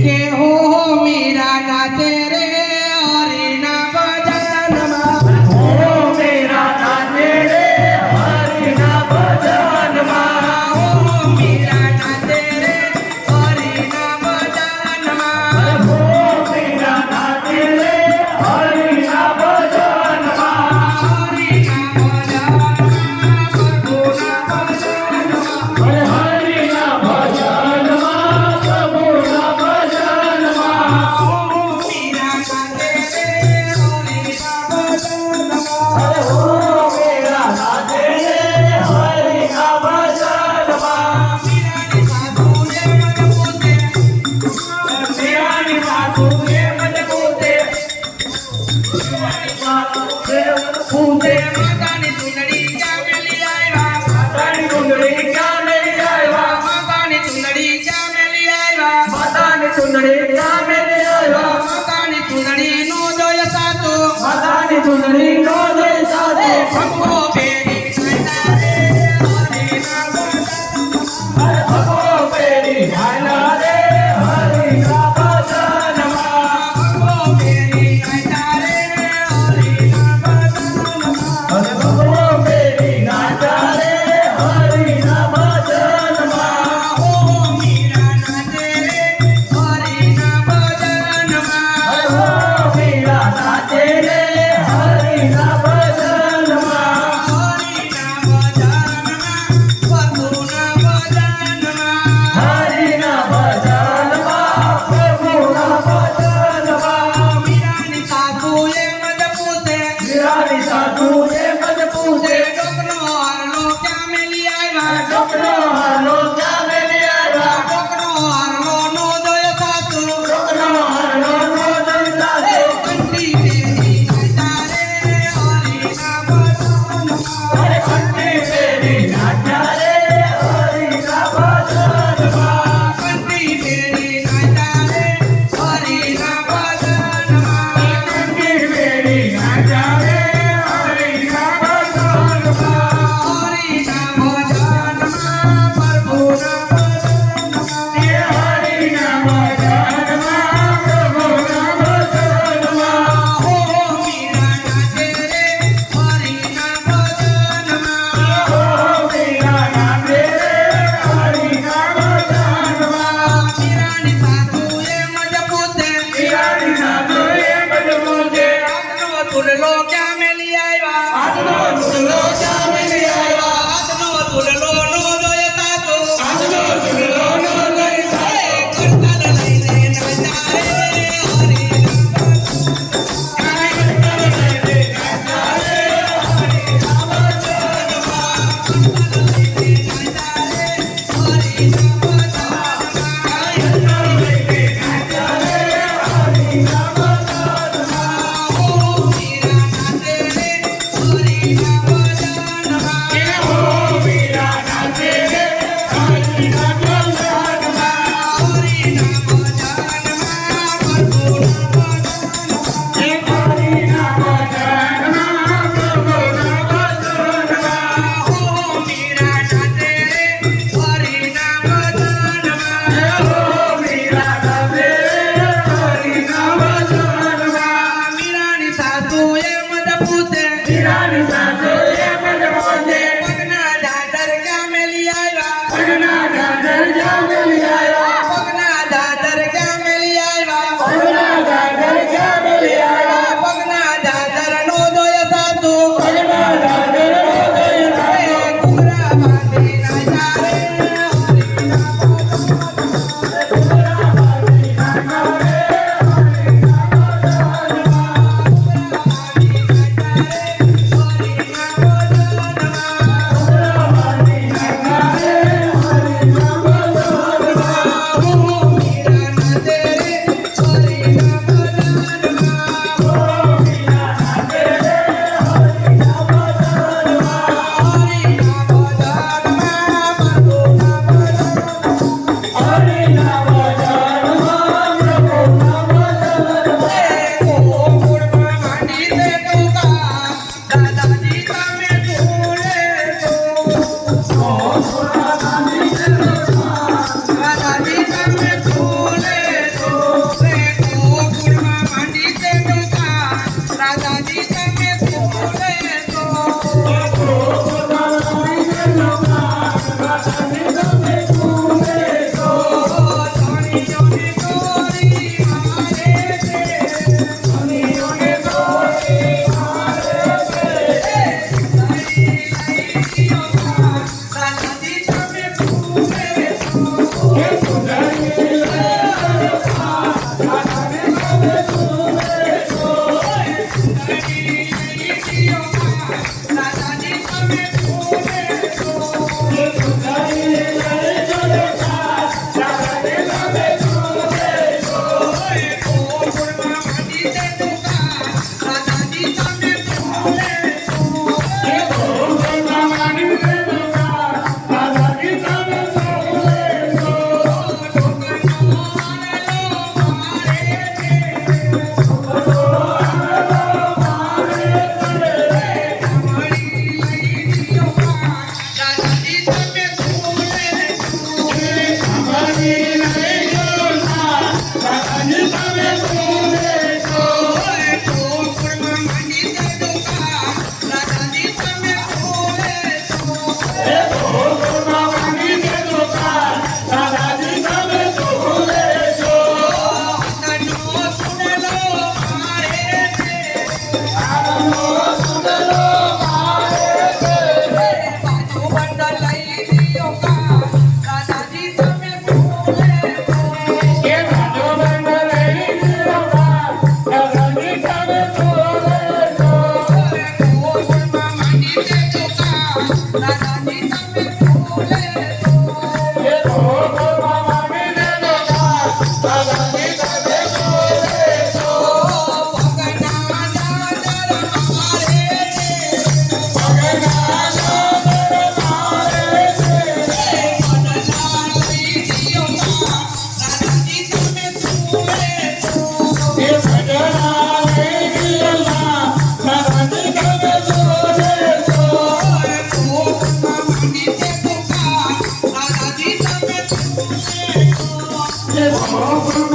કે હો મીરા નાચે રે હરિના ભજનમાં હો મીરા નાચે રે હરિના ભજનમાં હો મીરા નાચે રે હરિના ભજનમાં હો મીરા નાચે રે હરિના પૂતે માતાની ચુંદડી ક્યાં મેલી આવ્યા માતાની ચુંદડી ક્યાં મેલી આવ્યા માતાની ચુંદડી ક્યાં મેલી આવ્યા માતાની ચુંદડી ક્યાં મેલી આવ્યા માતાની ચુંદડી નો જોય સાચો માતાની ચુંદડી નો જોઈ સાચો ભગવો પેરી ખાતા રે હરિના ભજનમાં ભગવો પેરી ખાતા રે હરિના ભજનમાં ભગવો પેરી ખાતા રે હરિના ભજનમાં ભગવો પેરી નાચા રે હરિના ભજનમાં હો મીરા નાચે રે હરિના ભજનમાં હો મીરા નાચે રે હરિના ભજનમાં છે ભણો